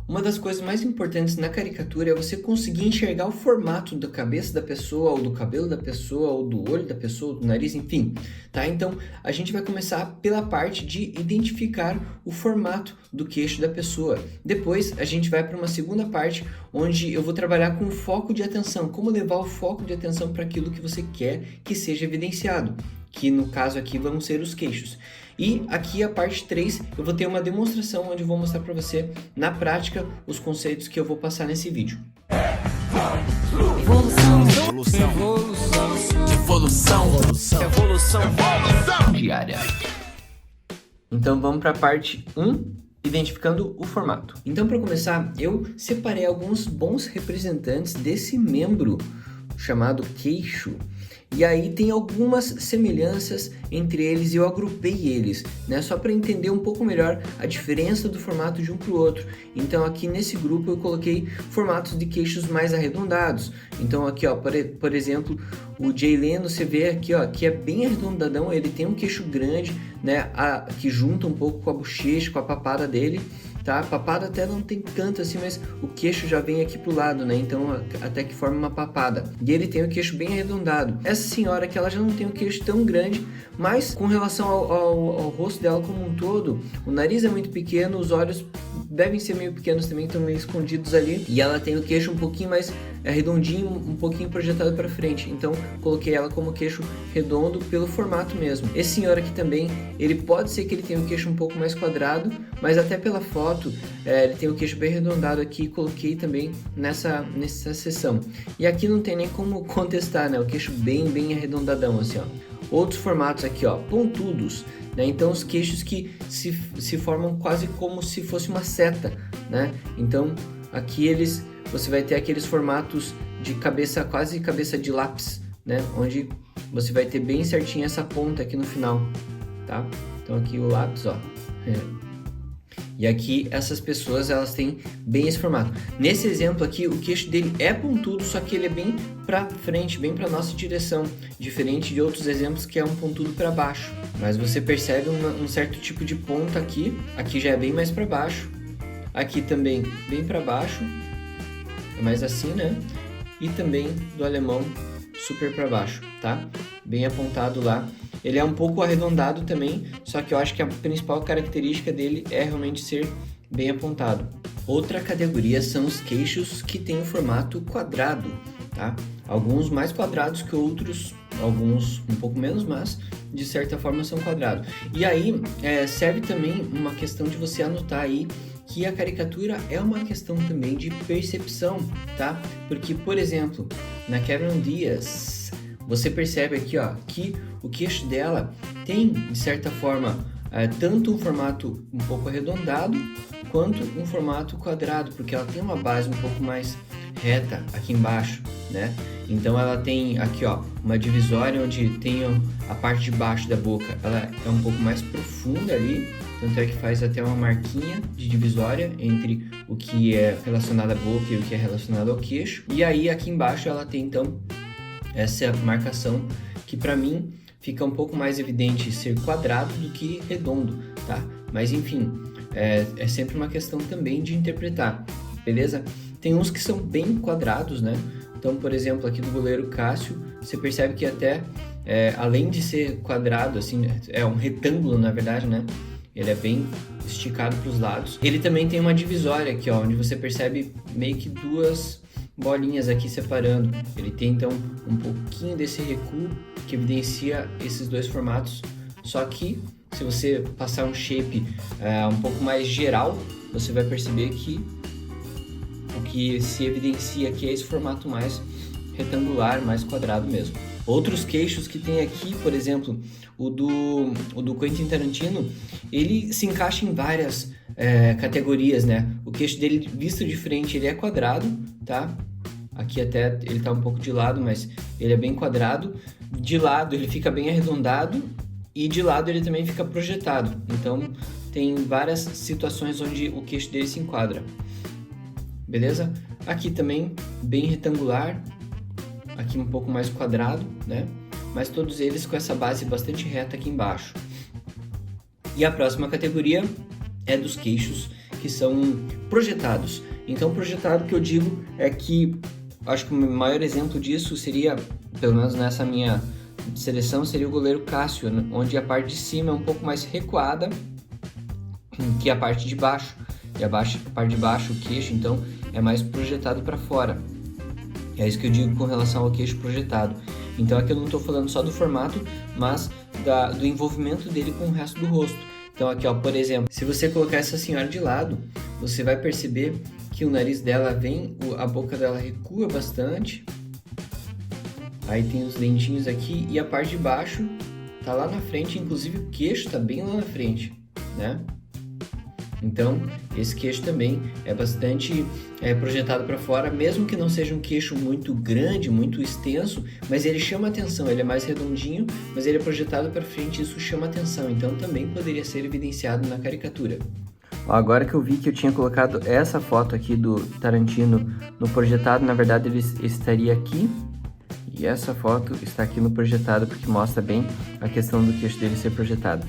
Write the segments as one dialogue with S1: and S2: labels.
S1: Uma das coisas mais importantes na caricatura é você conseguir enxergar o formato da cabeça da pessoa, ou do cabelo da pessoa, ou do olho da pessoa, do nariz, enfim, tá? Então, a gente vai começar pela parte de identificar o formato do queixo da pessoa. Depois, a gente vai para uma segunda parte, onde eu vou trabalhar com o foco de atenção, como levar o foco de atenção para aquilo que você quer que seja evidenciado, que no caso aqui vão ser os queixos. E aqui a parte 3, eu vou ter uma demonstração onde eu vou mostrar para você, na prática, os conceitos que eu vou passar nesse vídeo. Evolução diária. Então vamos para a parte 1, identificando o formato. Então, para começar, eu separei alguns bons representantes desse membro chamado queixo. E aí tem algumas semelhanças entre eles e eu agrupei eles, né? Só para entender um pouco melhor a diferença do formato de um para o outro. Então aqui nesse grupo eu coloquei formatos de queixos mais arredondados. Então aqui, ó, por exemplo, o Jay Leno, você vê aqui, ó, que é bem arredondadão, ele tem um queixo grande, né? Que junta um pouco com a bochecha, com a papada dele. Tá? A papada até não tem tanto assim, mas o queixo já vem aqui pro lado, né? Então até que forma uma papada. E ele tem o queixo bem arredondado. Essa senhora aqui, ela já não tem o queixo tão grande, mas com relação ao rosto dela como um todo, o nariz é muito pequeno, os olhos devem ser meio pequenos também, estão meio escondidos ali. E ela tem o queixo um pouquinho mais redondinho, um pouquinho projetado para frente. Então coloquei ela como queixo redondo pelo formato mesmo. Esse senhor aqui também, ele pode ser que ele tenha o queixo um pouco mais quadrado, mas até pela foto ele tem o queixo bem arredondado aqui, coloquei também nessa seção. E aqui não tem nem como contestar, né? O queixo bem arredondadão assim, ó. Outros formatos aqui, ó, pontudos, né? Então os queixos que se formam quase como se fosse uma seta, né? Então aqui você vai ter aqueles formatos de cabeça, quase cabeça de lápis, né? Onde você vai ter bem certinho essa ponta aqui no final, tá? Então aqui o lápis, ó. E aqui essas pessoas, elas têm bem esse formato. Nesse exemplo aqui, o queixo dele é pontudo, só que ele é bem para frente, bem para nossa direção, diferente de outros exemplos que é um pontudo para baixo. Mas você percebe um certo tipo de ponta aqui já é bem mais para baixo, aqui também bem para baixo, é mais assim, né? E também do alemão super para baixo, tá? Bem apontado lá. Ele é um pouco arredondado também, só que eu acho que a principal característica dele é realmente ser bem apontado. Outra categoria são os queixos que têm o formato quadrado, tá? Alguns mais quadrados que outros, alguns um pouco menos, mas de certa forma são quadrados. E aí serve também uma questão de você anotar aí que a caricatura é uma questão também de percepção, tá? Porque, por exemplo, na Cameron Diaz, você percebe aqui, ó, que o queixo dela tem, de certa forma, tanto um formato um pouco arredondado, quanto um formato quadrado, porque ela tem uma base um pouco mais reta aqui embaixo, né? Então ela tem aqui, ó, uma divisória onde tem a parte de baixo da boca, ela é um pouco mais profunda ali, tanto é que faz até uma marquinha de divisória entre o que é relacionado à boca e o que é relacionado ao queixo. E aí aqui embaixo ela tem então essa marcação que para mim fica um pouco mais evidente ser quadrado do que redondo, tá? Mas enfim, é sempre uma questão também de interpretar, beleza? Tem uns que são bem quadrados, né? Então, por exemplo, aqui do goleiro Cássio, você percebe que até, além de ser quadrado, assim, é um retângulo na verdade, né? Ele é bem esticado para os lados. Ele também tem uma divisória aqui, ó, onde você percebe meio que duas bolinhas aqui separando. Ele tem então um pouquinho desse recuo que evidencia esses dois formatos. Só que se você passar um shape um pouco mais geral, você vai perceber que o que se evidencia aqui é esse formato mais retangular, mais quadrado mesmo. Outros queixos que tem aqui, por exemplo, o do Quentin Tarantino, ele se encaixa em várias categorias, né? O queixo dele visto de frente, ele é quadrado, tá? Aqui até ele tá um pouco de lado, mas ele é bem quadrado. De lado ele fica bem arredondado e de lado ele também fica projetado. Então tem várias situações onde o queixo dele se enquadra. Beleza? Aqui também bem retangular, aqui um pouco mais quadrado, né? Mas todos eles com essa base bastante reta aqui embaixo. E a próxima categoria é dos queixos que são projetados. Então, projetado que eu digo é que, acho que o maior exemplo disso seria, pelo menos nessa minha seleção, seria o goleiro Cássio, onde a parte de cima é um pouco mais recuada que a parte de baixo. E a parte de baixo, o queixo, então, é mais projetado para fora. É isso que eu digo com relação ao queixo projetado. Então aqui eu não estou falando só do formato, mas do envolvimento dele com o resto do rosto. Então aqui, ó, por exemplo, se você colocar essa senhora de lado, você vai perceber que o nariz dela a boca dela recua bastante. Aí tem os dentinhos aqui e a parte de baixo tá lá na frente, inclusive o queixo tá bem lá na frente, né? Então, esse queixo também é bastante projetado para fora, mesmo que não seja um queixo muito grande, muito extenso, mas ele chama atenção, ele é mais redondinho, mas ele é projetado para frente e isso chama atenção, então também poderia ser evidenciado na caricatura. Agora que eu vi que eu tinha colocado essa foto aqui do Tarantino no projetado, na verdade ele estaria aqui, e essa foto está aqui no projetado, porque mostra bem a questão do queixo dele ser projetado.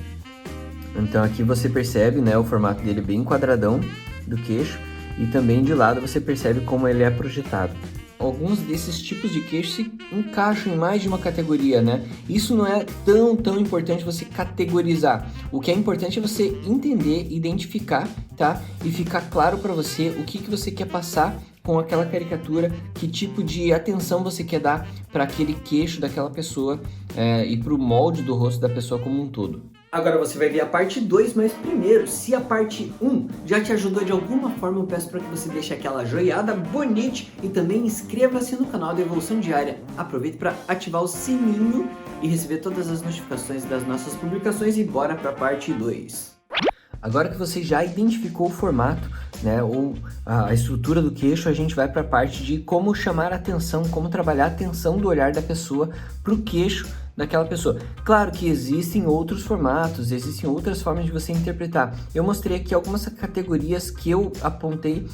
S1: Então aqui você percebe, né, o formato dele bem quadradão do queixo e também de lado você percebe como ele é projetado. Alguns desses tipos de queixo se encaixam em mais de uma categoria, né? Isso não é tão importante você categorizar. O que é importante é você entender, identificar, tá? E ficar claro para você o que você quer passar com aquela caricatura, que tipo de atenção você quer dar para aquele queixo daquela pessoa e para o molde do rosto da pessoa como um todo. Agora você vai ver a parte 2, mas primeiro, se a parte 1 já te ajudou de alguma forma, eu peço para que você deixe aquela joiada bonita e também inscreva-se no canal da Evolução Diária. Aproveite para ativar o sininho e receber todas as notificações das nossas publicações e bora para a parte 2. Agora que você já identificou o formato, né, ou a estrutura do queixo, a gente vai para a parte de como chamar a atenção, como trabalhar a atenção do olhar da pessoa para o queixo daquela pessoa. Claro que existem outros formatos, existem outras formas de você interpretar. Eu mostrei aqui algumas categorias que eu apontei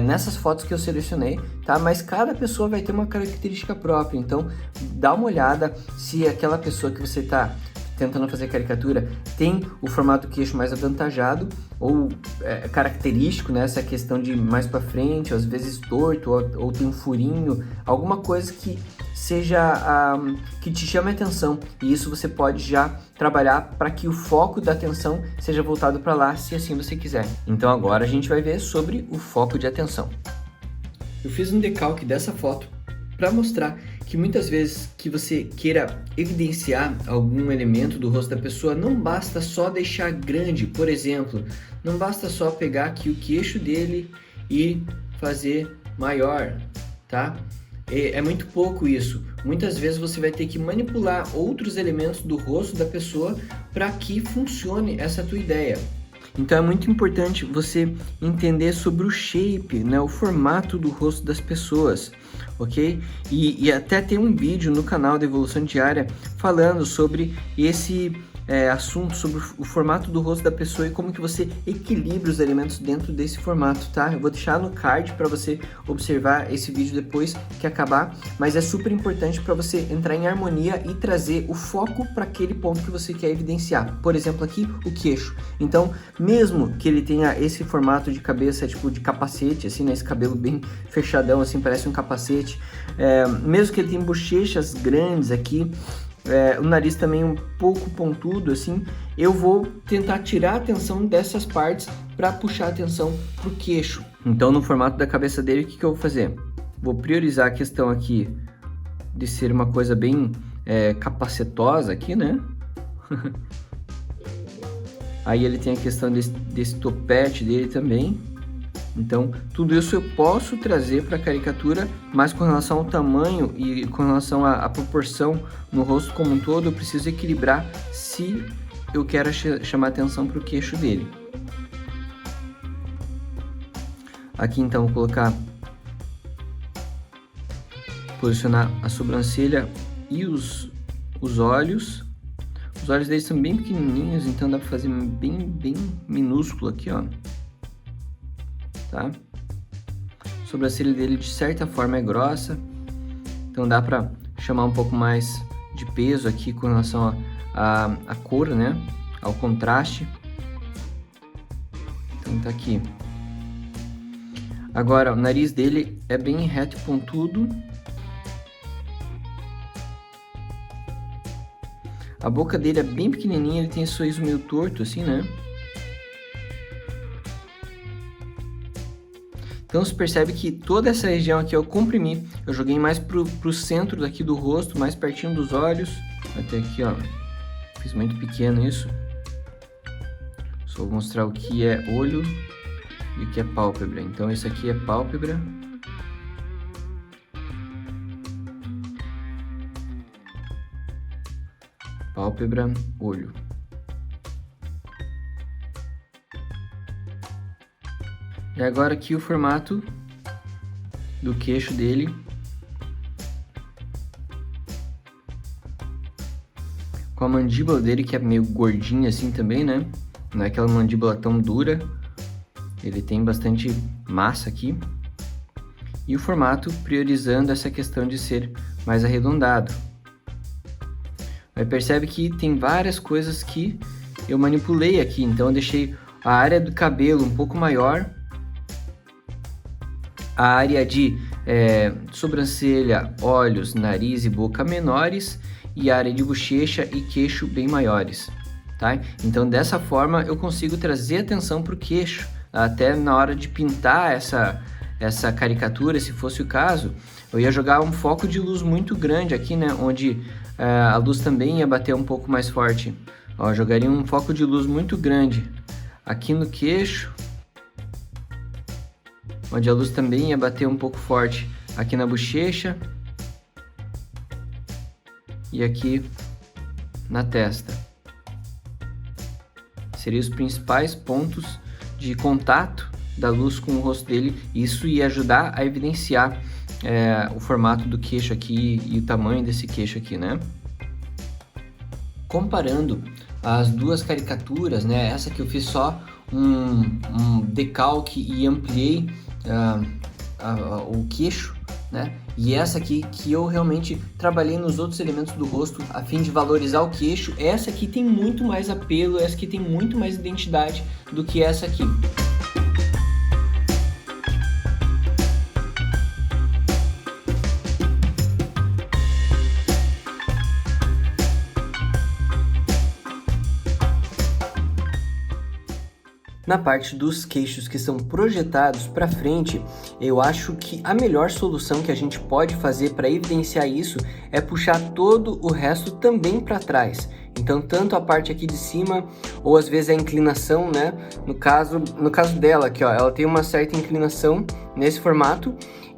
S1: nessas fotos que eu selecionei, tá? Mas cada pessoa vai ter uma característica própria, então dá uma olhada se aquela pessoa que você está tentando fazer caricatura tem o formato do queixo mais avantajado ou característico, né? Essa questão de mais para frente, às vezes torto ou tem um furinho, alguma coisa que seja que te chame a atenção, e isso você pode já trabalhar para que o foco da atenção seja voltado para lá, se assim você quiser. Então agora a gente vai ver sobre o foco de atenção. Eu fiz um decalque dessa foto para mostrar que muitas vezes que você queira evidenciar algum elemento do rosto da pessoa, não basta só deixar grande. Por exemplo, não basta só pegar aqui o queixo dele e fazer maior, tá? É muito pouco isso. Muitas vezes você vai ter que manipular outros elementos do rosto da pessoa para que funcione essa tua ideia. Então é muito importante você entender sobre o shape, né, o formato do rosto das pessoas, ok? E até tem um vídeo no canal da Evolução Diária falando sobre esse assunto, sobre o formato do rosto da pessoa e como que você equilibra os elementos dentro desse formato, tá? Eu vou deixar no card para você observar esse vídeo depois que acabar, mas é super importante para você entrar em harmonia e trazer o foco para aquele ponto que você quer evidenciar. Por exemplo, aqui o queixo. Então, mesmo que ele tenha esse formato de cabeça, tipo de capacete, assim, né? Esse cabelo bem fechadão, assim, parece um capacete. Mesmo que ele tenha bochechas grandes aqui, o nariz também um pouco pontudo, assim, eu vou tentar tirar a atenção dessas partes para puxar a atenção pro queixo. Então, no formato da cabeça dele, o que eu vou fazer? Vou priorizar a questão aqui de ser uma coisa bem capacetosa aqui, né? Aí ele tem a questão desse topete dele também. Então, tudo isso eu posso trazer para a caricatura, mas com relação ao tamanho e com relação à proporção no rosto como um todo, eu preciso equilibrar se eu quero chamar atenção para o queixo dele. Aqui então vou posicionar a sobrancelha e os olhos. Os olhos deles são bem pequenininhos, então dá para fazer bem minúsculo aqui, ó. Tá? A sobrancelha dele de certa forma é grossa, então dá para chamar um pouco mais de peso aqui com relação à cor, né? Ao contraste. Então tá aqui Agora, o nariz dele é bem reto e pontudo. A boca dele é bem pequenininha, ele tem esse sorriso meio torto assim, né? Então você percebe que toda essa região aqui eu comprimi, eu joguei mais pro centro daqui do rosto, mais pertinho dos olhos, até aqui, ó, fiz muito pequeno isso. Só vou mostrar o que é olho e o que é pálpebra. Então esse aqui é pálpebra. Pálpebra, olho. E agora aqui o formato do queixo dele. Com a mandíbula dele, que é meio gordinha assim também, né? Não é aquela mandíbula tão dura. Ele tem bastante massa aqui. E o formato priorizando essa questão de ser mais arredondado. Aí percebe que tem várias coisas que eu manipulei aqui. Então eu deixei a área do cabelo um pouco maior. A área de sobrancelha, olhos, nariz e boca menores. E a área de bochecha e queixo bem maiores. Tá? Então dessa forma eu consigo trazer atenção para o queixo. Até na hora de pintar essa caricatura, se fosse o caso, eu ia jogar um foco de luz muito grande aqui, né? Onde a luz também ia bater um pouco mais forte. Ó, jogaria um foco de luz muito grande aqui no queixo, onde a luz também ia bater um pouco forte aqui na bochecha e aqui na testa. Seriam os principais pontos de contato da luz com o rosto dele. Isso ia ajudar a evidenciar o formato do queixo aqui e o tamanho desse queixo aqui, né? Comparando as duas caricaturas, né? Essa que eu fiz só um decalque e ampliei o queixo, né? E essa aqui que eu realmente trabalhei nos outros elementos do rosto a fim de valorizar o queixo. Essa aqui tem muito mais apelo, essa aqui tem muito mais identidade do que essa aqui. Na parte dos queixos que são projetados para frente, eu acho que a melhor solução que a gente pode fazer para evidenciar isso é puxar todo o resto também para trás. Então, tanto a parte aqui de cima, ou às vezes a inclinação, né? No caso dela aqui, ó, ela tem uma certa inclinação nesse formato.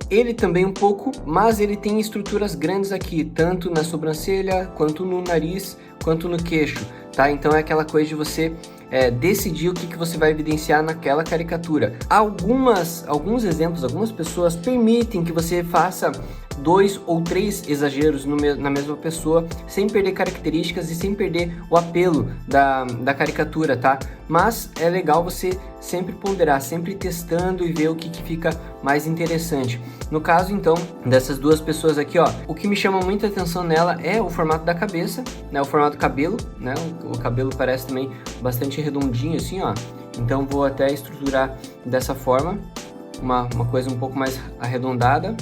S1: Ele também um pouco, mas ele tem estruturas grandes aqui, tanto na sobrancelha, quanto no nariz, quanto no queixo, tá? Então é aquela coisa de você decidir o que você vai evidenciar naquela caricatura. Alguns exemplos, algumas pessoas permitem que você faça 2 ou 3 exageros na mesma pessoa, sem perder características e sem perder o apelo da caricatura, tá? Mas é legal você sempre ponderar, sempre ir testando e ver o que fica mais interessante. No caso, então, dessas duas pessoas aqui, ó, o que me chama muita atenção nela é o formato da cabeça, né? O formato do cabelo, né? O cabelo parece também bastante redondinho assim, ó. Então vou até estruturar dessa forma, uma coisa um pouco mais arredondada.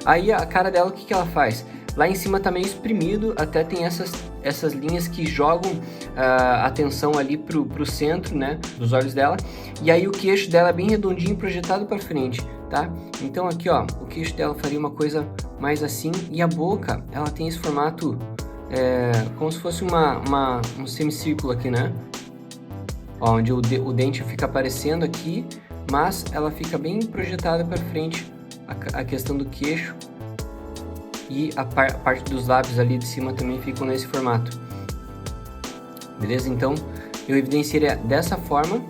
S1: Aí a cara dela, o que ela faz? Lá em cima tá meio exprimido, até tem essas linhas que jogam a atenção ali pro centro, né, dos olhos dela. E aí o queixo dela é bem redondinho, projetado para frente, tá? Então aqui, ó, o queixo dela faria uma coisa mais assim. E a boca, ela tem esse formato como se fosse um semicírculo aqui, né? Ó, onde o dente fica aparecendo aqui, mas ela fica bem projetada para frente, a questão do queixo. E a parte dos lábios ali de cima também ficam nesse formato. Beleza? Então eu evidenciaria dessa forma.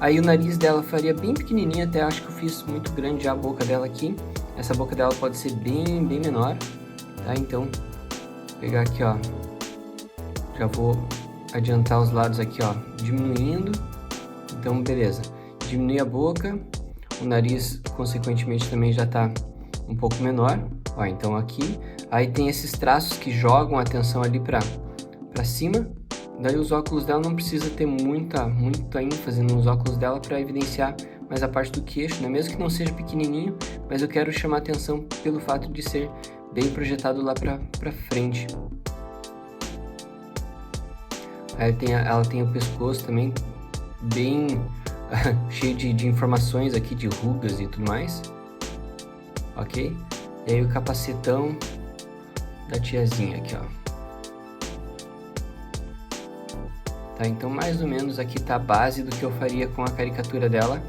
S1: Aí o nariz dela faria bem pequenininho, até acho que eu fiz muito grande já a boca dela aqui. Essa boca dela pode ser bem menor, tá? Então vou pegar aqui, ó, já vou adiantar os lados aqui, ó, diminuindo. Então beleza, diminui a boca, o nariz consequentemente também já tá um pouco menor. Ó, então aqui, aí tem esses traços que jogam a atenção ali pra cima. Daí os óculos dela não precisa ter muita ênfase nos óculos dela para evidenciar mais a parte do queixo, né? Mesmo que não seja pequenininho, mas eu quero chamar atenção pelo fato de ser bem projetado lá pra frente. Aí ela tem o pescoço também bem cheio de informações aqui, de rugas e tudo mais. Ok? E aí o capacetão da tiazinha aqui, ó. Tá, então mais ou menos aqui tá a base do que eu faria com a caricatura dela.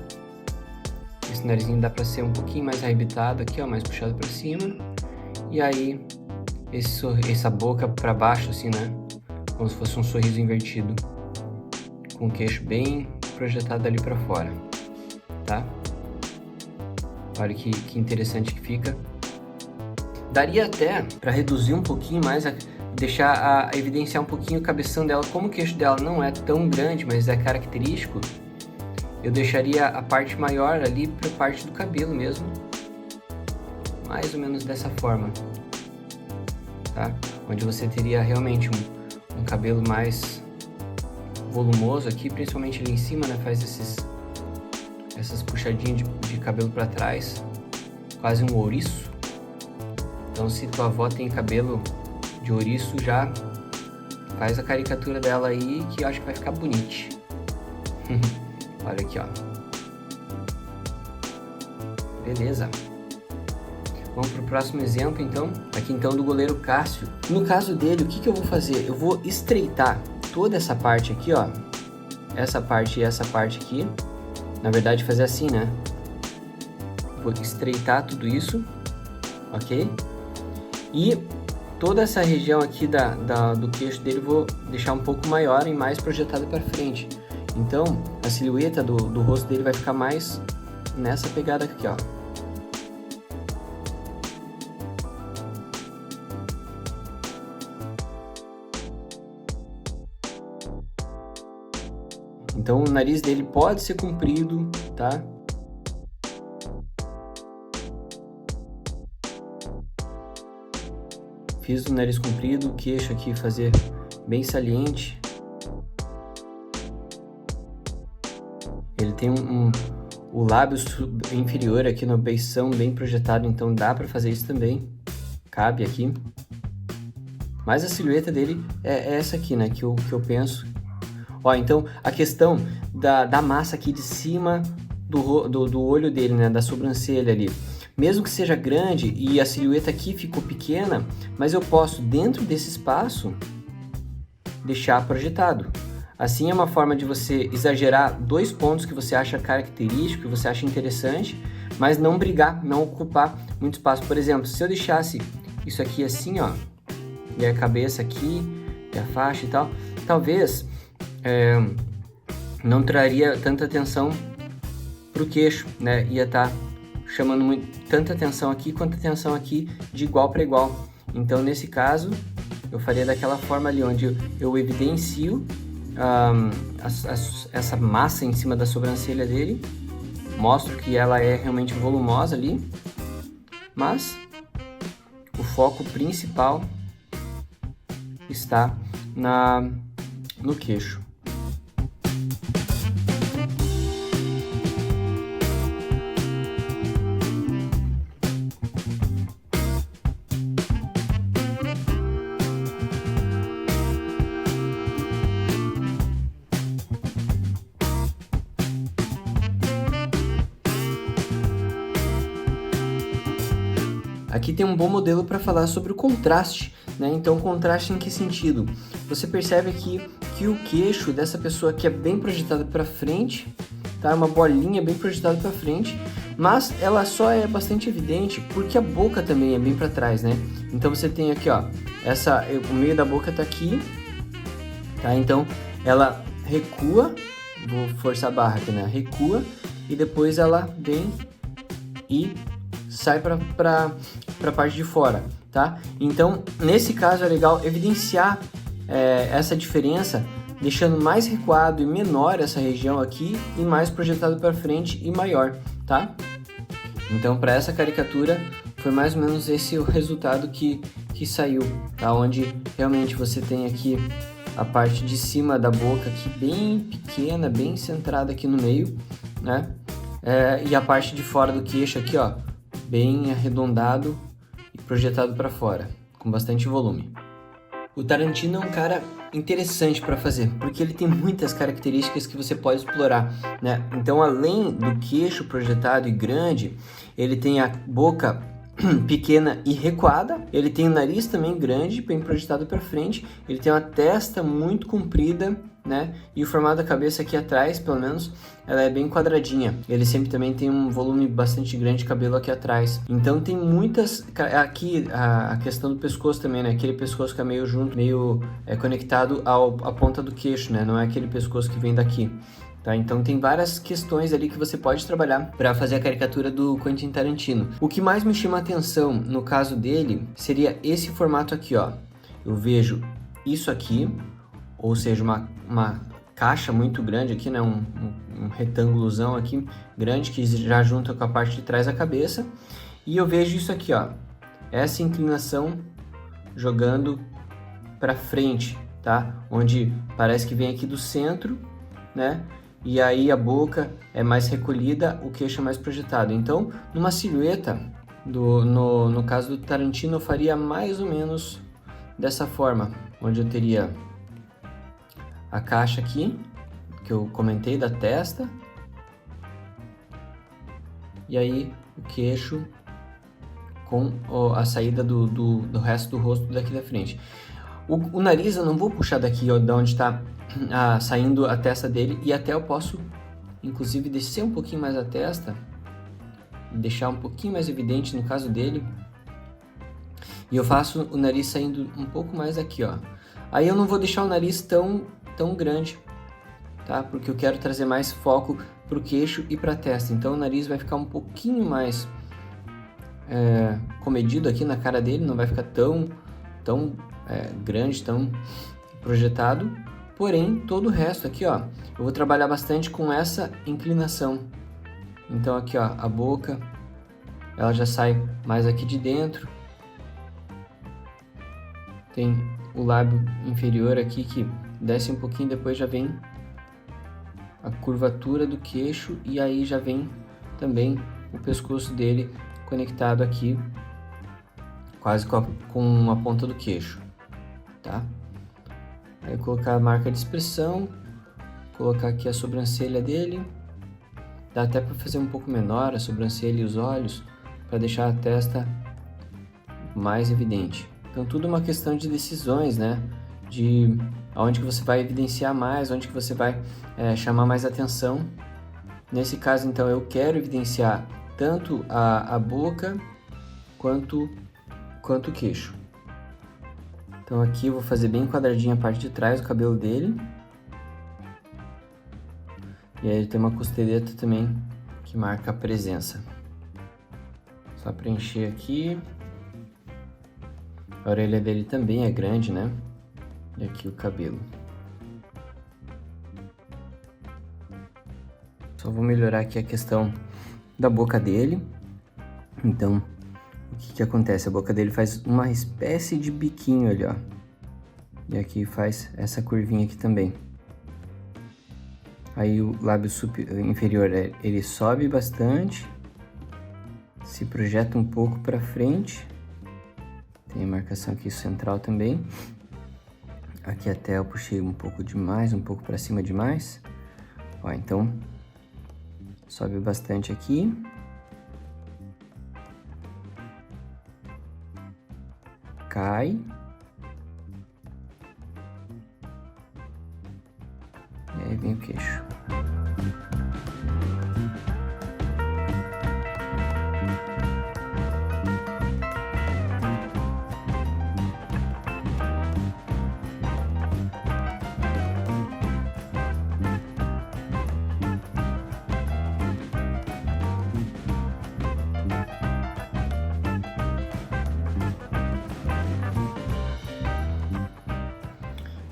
S1: Esse narizinho dá pra ser um pouquinho mais arrebitado aqui, ó, mais puxado pra cima. E aí, essa boca pra baixo, assim, né? Como se fosse um sorriso invertido. Com o queixo bem projetado ali pra fora, tá? Olha que interessante que fica. Daria até pra reduzir um pouquinho mais, evidenciar um pouquinho o cabeção dela. Como o queixo dela não é tão grande, mas é característico, eu deixaria a parte maior ali pra parte do cabelo mesmo. Mais ou menos dessa forma, tá? Onde você teria realmente um cabelo mais volumoso aqui, principalmente ali em cima, né? Faz essas puxadinhas de cabelo para trás, quase um ouriço. Então, se tua avó tem cabelo de ouriço, já faz a caricatura dela aí, que eu acho que vai ficar bonito. Olha aqui, ó. Beleza. Vamos pro próximo exemplo, então. Aqui, então, do goleiro Cássio. No caso dele, o que eu vou fazer? Eu vou estreitar toda essa parte aqui, ó. Essa parte e essa parte aqui. Na verdade, fazer assim, né? Vou estreitar tudo isso, ok? E toda essa região aqui do queixo dele vou deixar um pouco maior e mais projetada para frente. Então, a silhueta do rosto dele vai ficar mais nessa pegada aqui, ó. Então, o nariz dele pode ser comprido, tá? Fiz o nariz comprido, o queixo aqui fazer bem saliente. Ele tem o lábio inferior aqui na beição bem projetado, então dá para fazer isso também. Cabe aqui. Mas a silhueta dele é essa aqui, né? Que eu penso. Ó, então a questão da massa aqui de cima do olho dele, né? Da sobrancelha ali. Mesmo que seja grande e a silhueta aqui ficou pequena, mas eu posso, dentro desse espaço, deixar projetado. Assim é uma forma de você exagerar 2 pontos que você acha característico, que você acha interessante, mas não brigar, não ocupar muito espaço. Por exemplo, se eu deixasse isso aqui assim, ó, e a cabeça aqui, e a faixa e tal, talvez não traria tanta atenção pro queixo, né? Ia estar chamando tanta atenção aqui quanto atenção aqui de igual para igual. Então, nesse caso, eu faria daquela forma ali, onde eu evidencio essa massa em cima da sobrancelha dele, mostro que ela é realmente volumosa ali, mas o foco principal está no queixo. Aqui tem um bom modelo para falar sobre o contraste, né? Então, contraste em que sentido? Você percebe aqui que o queixo dessa pessoa aqui é bem projetado para frente, tá? Uma bolinha bem projetada para frente, mas ela só é bastante evidente porque a boca também é bem para trás, né? Então você tem aqui, ó, o meio da boca tá aqui, tá? Então ela recua, vou forçar a barra aqui, né? Recua e depois ela vem e sai para a parte de fora, tá? Então, nesse caso é legal evidenciar essa diferença, deixando mais recuado e menor essa região aqui e mais projetado para frente e maior, tá? Então, para essa caricatura, foi mais ou menos esse o resultado que saiu, tá? Onde realmente você tem aqui a parte de cima da boca aqui bem pequena, bem centrada aqui no meio, né? E a parte de fora do queixo aqui, ó, bem arredondado e projetado para fora, com bastante volume. O Tarantino é um cara interessante para fazer, porque ele tem muitas características que você pode explorar, né? Então, além do queixo projetado e grande, ele tem a boca pequena e recuada, ele tem o nariz também grande, bem projetado para frente, ele tem uma testa muito comprida, né? E o formato da cabeça aqui atrás, pelo menos, ela é bem quadradinha. Ele sempre também tem um volume bastante grande de cabelo aqui atrás. Então tem muitas... Aqui a questão do pescoço também, né? Aquele pescoço que é meio junto, meio conectado à ponta do queixo, né? Não é aquele pescoço que vem daqui. Tá? Então tem várias questões ali que você pode trabalhar para fazer a caricatura do Quentin Tarantino. O que mais me chama a atenção no caso dele seria esse formato aqui, ó. Eu vejo isso aqui, ou seja, uma caixa muito grande aqui, né? Um retângulozão aqui grande que já junta com a parte de trás da cabeça. E eu vejo isso aqui, ó. Essa inclinação jogando para frente, tá? Onde parece que vem aqui do centro, né? E aí a boca é mais recolhida, o queixo é mais projetado. Então, numa silhueta, no caso do Tarantino, eu faria mais ou menos dessa forma, onde eu teria a caixa aqui, que eu comentei da testa, e aí o queixo com a saída do resto do rosto daqui da frente. O nariz eu não vou puxar daqui, ó, de onde está saindo a testa dele, e até eu posso, inclusive, descer um pouquinho mais a testa, deixar um pouquinho mais evidente no caso dele, e eu faço o nariz saindo um pouco mais aqui, ó. Aí eu não vou deixar o nariz tão grande, tá? Porque eu quero trazer mais foco pro queixo e pra testa, então o nariz vai ficar um pouquinho mais comedido aqui na cara dele, não vai ficar tão grande, tão projetado. Porém, todo o resto aqui, ó, eu vou trabalhar bastante com essa inclinação. Então aqui, ó, a boca, ela já sai mais aqui de dentro. Tem o lábio inferior aqui que desce um pouquinho, depois já vem a curvatura do queixo e aí já vem também o pescoço dele conectado aqui, quase com a ponta do queixo, tá? Aí colocar a marca de expressão, colocar aqui a sobrancelha dele, dá até para fazer um pouco menor a sobrancelha e os olhos, para deixar a testa mais evidente. Então tudo uma questão de decisões, né? De aonde que você vai evidenciar mais, onde que você vai chamar mais atenção. Nesse caso, então, eu quero evidenciar tanto a boca quanto o queixo. Então aqui eu vou fazer bem quadradinho a parte de trás do cabelo dele. E aí ele tem uma costeleta também que marca a presença. Só preencher aqui. A orelha dele também é grande, né? E aqui o cabelo. Só vou melhorar aqui a questão da boca dele. Então, o que acontece? A boca dele faz uma espécie de biquinho ali, ó. E aqui faz essa curvinha aqui também. Aí o lábio inferior, ele sobe bastante. Se projeta um pouco para frente. Tem a marcação aqui central também. Aqui até eu puxei um pouco demais, um pouco para cima demais. Ó, então, sobe bastante aqui. Cai. E aí vem o queixo.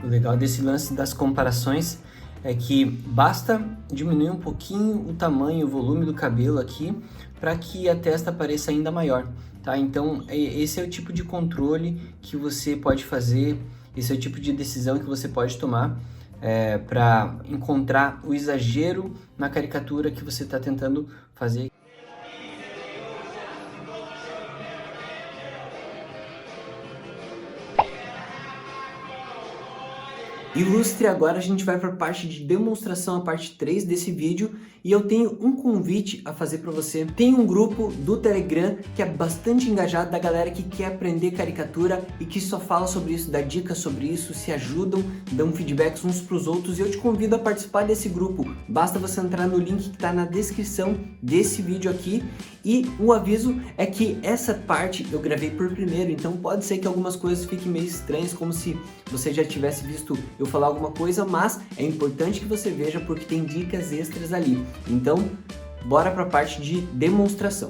S1: O legal desse lance das comparações é que basta diminuir um pouquinho o tamanho, o volume do cabelo aqui para que a testa pareça ainda maior, tá? Então esse é o tipo de controle que você pode fazer, esse é o tipo de decisão que você pode tomar para encontrar o exagero na caricatura que você está tentando fazer. Ilustre, agora a gente vai para a parte de demonstração, a parte 3 desse vídeo, e eu tenho um convite a fazer para você. Tem um grupo do Telegram que é bastante engajado, da galera que quer aprender caricatura e que só fala sobre isso, dá dicas sobre isso, se ajudam, dão feedbacks uns para os outros, e eu te convido a participar desse grupo. Basta você entrar no link que está na descrição desse vídeo aqui, e o aviso é que essa parte eu gravei por primeiro, então pode ser que algumas coisas fiquem meio estranhas, como se você já tivesse visto eu falar alguma coisa, mas é importante que você veja porque tem dicas extras ali. Então, bora para a parte de demonstração.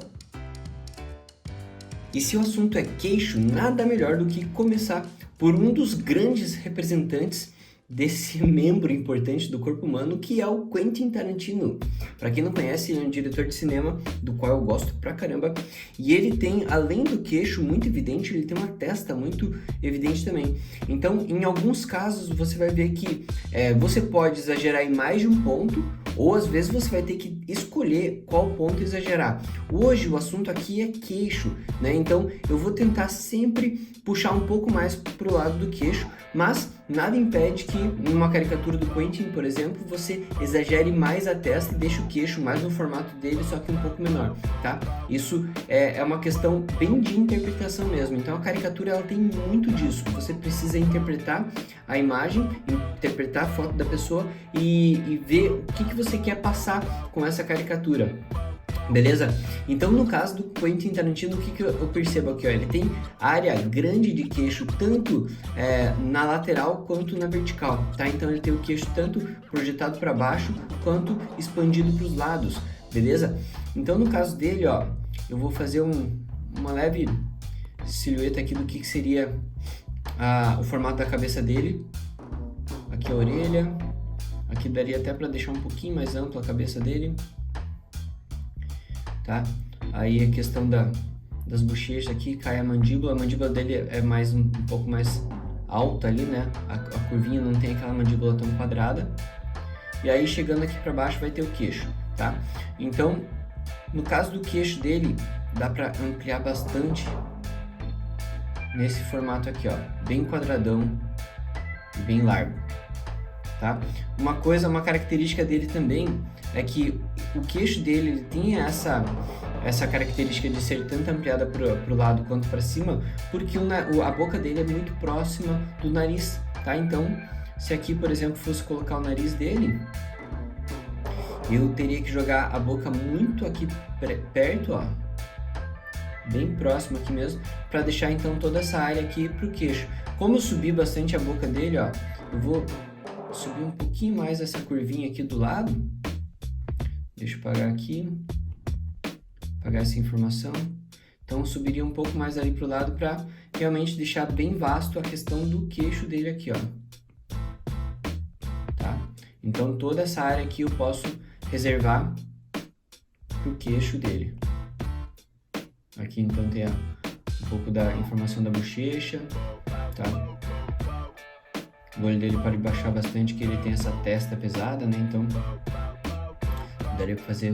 S1: E se o assunto é queixo, nada melhor do que começar por um dos grandes representantes desse membro importante do corpo humano, que é o Quentin Tarantino. Para quem não conhece, ele é um diretor de cinema do qual eu gosto pra caramba, e ele tem, além do queixo muito evidente, ele tem uma testa muito evidente também. Então, em alguns casos, você vai ver que você pode exagerar em mais de um ponto, ou às vezes você vai ter que escolher qual ponto exagerar. Hoje o assunto aqui é queixo, né? Então eu vou tentar sempre puxar um pouco mais pro lado do queixo, mas nada impede que numa caricatura do Quentin, por exemplo, você exagere mais a testa e deixe o queixo mais no formato dele, só que um pouco menor, tá? Isso é uma questão bem de interpretação mesmo. Então a caricatura ela tem muito disso. Você precisa interpretar a imagem, interpretar a foto da pessoa e ver o que você quer passar com essa caricatura. Beleza? Então, no caso do Quentin Tarantino, o que eu percebo aqui? Ó, ele tem área grande de queixo, tanto na lateral quanto na vertical, tá? Então, ele tem o queixo tanto projetado para baixo quanto expandido para os lados, beleza? Então, no caso dele, ó, eu vou fazer uma leve silhueta aqui do que seria o formato da cabeça dele. Aqui a orelha, aqui daria até para deixar um pouquinho mais ampla a cabeça dele. Tá? Aí a questão das bochechas aqui, cai a mandíbula dele é mais um pouco mais alta ali, né? A curvinha não tem aquela mandíbula tão quadrada. E aí chegando aqui para baixo vai ter o queixo, tá? Então, no caso do queixo dele, dá para ampliar bastante nesse formato aqui, ó, bem quadradão e bem largo, tá? Uma característica dele também é que o queixo dele ele tem essa característica de ser tanto ampliada para o lado quanto para cima, porque a boca dele é muito próxima do nariz, tá? Então, se aqui, por exemplo, fosse colocar o nariz dele, eu teria que jogar a boca muito aqui perto, ó, bem próximo aqui mesmo, para deixar então toda essa área aqui pro queixo. Como eu subi bastante a boca dele, ó, eu vou subir um pouquinho mais essa curvinha aqui do lado. Deixa eu apagar aqui, apagar essa informação. Então, eu subiria um pouco mais ali para o lado para realmente deixar bem vasto a questão do queixo dele aqui, ó. Tá? Então, toda essa área aqui eu posso reservar para o queixo dele. Aqui, então, tem um pouco da informação da bochecha, tá? O olho dele pode baixar bastante, que ele tem essa testa pesada, né? Então, daria para fazer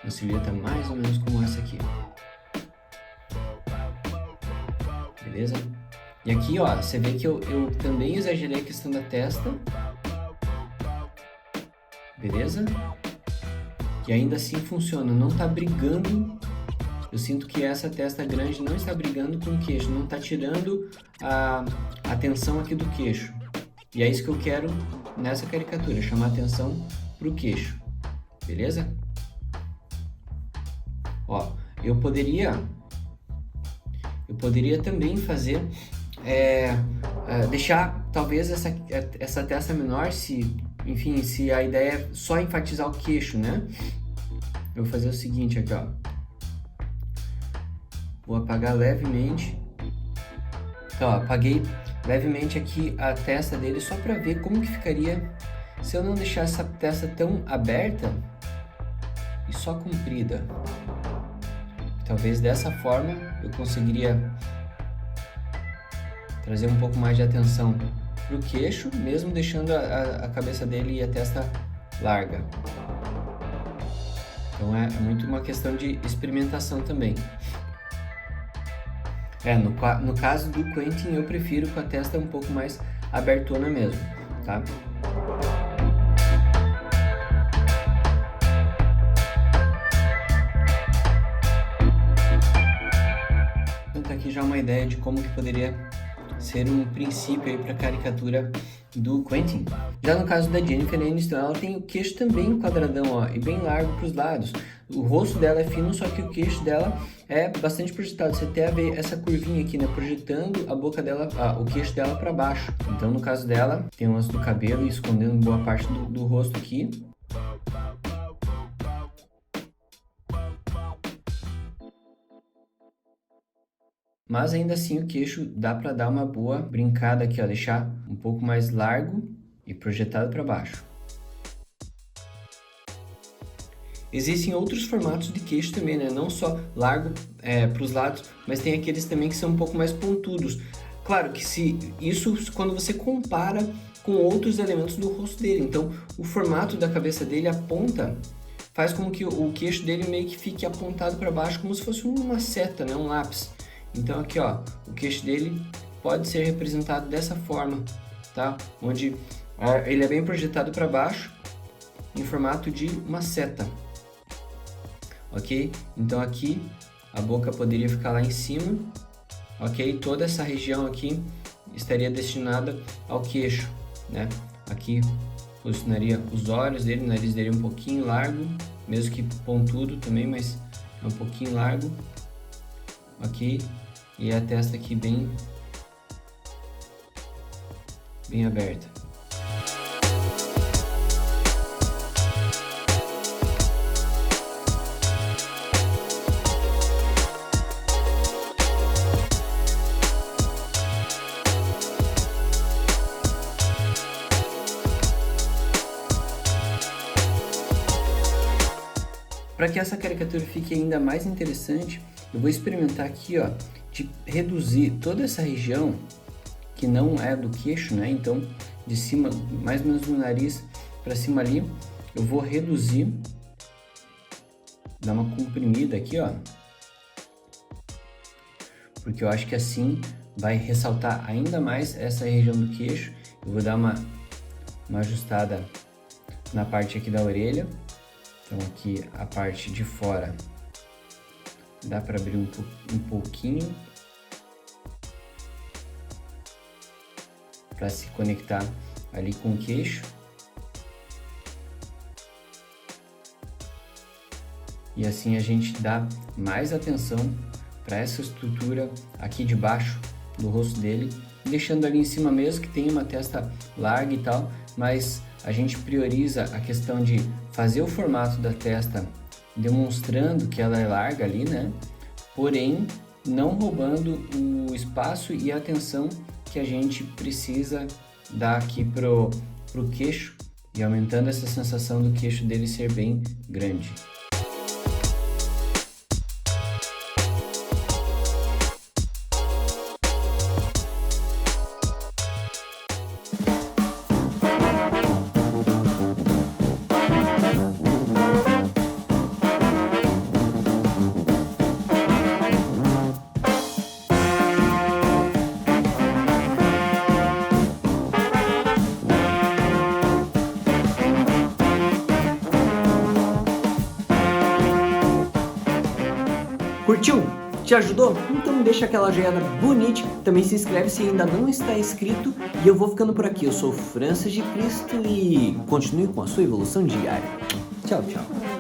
S1: uma silhueta mais ou menos como essa aqui. Beleza? E aqui, ó, você vê que eu também exagerei a questão da testa. Beleza? E ainda assim funciona, não tá brigando. Eu sinto que essa testa grande não está brigando com o queixo, não está tirando a atenção aqui do queixo. E é isso que eu quero nessa caricatura, chamar a atenção pro queixo. Beleza? Ó, eu poderia também fazer, deixar talvez essa testa menor, enfim, se a ideia é só enfatizar o queixo, né? Eu vou fazer o seguinte aqui, ó. Vou apagar levemente. Então, ó, apaguei levemente aqui a testa dele só para ver como que ficaria se eu não deixar essa testa tão aberta e só comprida. Talvez dessa forma eu conseguiria trazer um pouco mais de atenção pro queixo, mesmo deixando a cabeça dele e a testa larga. Então é muito uma questão de experimentação também. No caso do Quentin, eu prefiro com a testa um pouco mais abertona mesmo, tá? Então tá aqui já uma ideia de como que poderia ser um princípio aí para a caricatura do Quentin. Já no caso da Jennifer Aniston, ela tem o queixo também quadradão, ó, e bem largo para os lados. O rosto dela é fino, só que o queixo dela é bastante projetado. Você até vê essa curvinha aqui, né, projetando a boca dela, o queixo dela para baixo. Então, no caso dela, tem o lance do cabelo escondendo boa parte do rosto aqui. Mas ainda assim o queixo dá para dar uma boa brincada aqui, ó, deixar um pouco mais largo e projetado para baixo. Existem outros formatos de queixo também, né? Não só largo para os lados, mas tem aqueles também que são um pouco mais pontudos. Claro que isso quando você compara com outros elementos do rosto dele. Então, o formato da cabeça dele, a ponta, faz com que o queixo dele meio que fique apontado para baixo, como se fosse uma seta, né? Um lápis. Então aqui, ó, o queixo dele pode ser representado dessa forma, tá? Onde ele é bem projetado para baixo, em formato de uma seta, ok? Então aqui a boca poderia ficar lá em cima, ok? Toda essa região aqui estaria destinada ao queixo, né? Aqui posicionaria os olhos dele, o nariz dele um pouquinho largo, mesmo que pontudo também, mas é um pouquinho largo. Ok, e a testa aqui bem aberta. Para que essa caricatura fique ainda mais interessante, eu vou experimentar aqui, ó, de reduzir toda essa região que não é do queixo, né? Então, de cima, mais ou menos do nariz para cima ali, eu vou reduzir, dar uma comprimida aqui, ó, porque eu acho que assim vai ressaltar ainda mais essa região do queixo. Eu vou dar uma ajustada na parte aqui da orelha. Então aqui a parte de fora dá para abrir um pouquinho para se conectar ali com o queixo. E assim a gente dá mais atenção para essa estrutura aqui de baixo do rosto dele, deixando ali em cima mesmo que tem uma testa larga e tal, mas a gente prioriza a questão de fazer o formato da testa demonstrando que ela é larga ali, né? Porém, não roubando o espaço e a atenção que a gente precisa dar aqui pro queixo e aumentando essa sensação do queixo dele ser bem grande.
S2: Curtiu? Te ajudou? Então deixa aquela joinha bonita, também se inscreve se ainda não está inscrito e eu vou ficando por aqui. Eu sou Francis de Cristo e continue com a sua evolução diária. Tchau, tchau.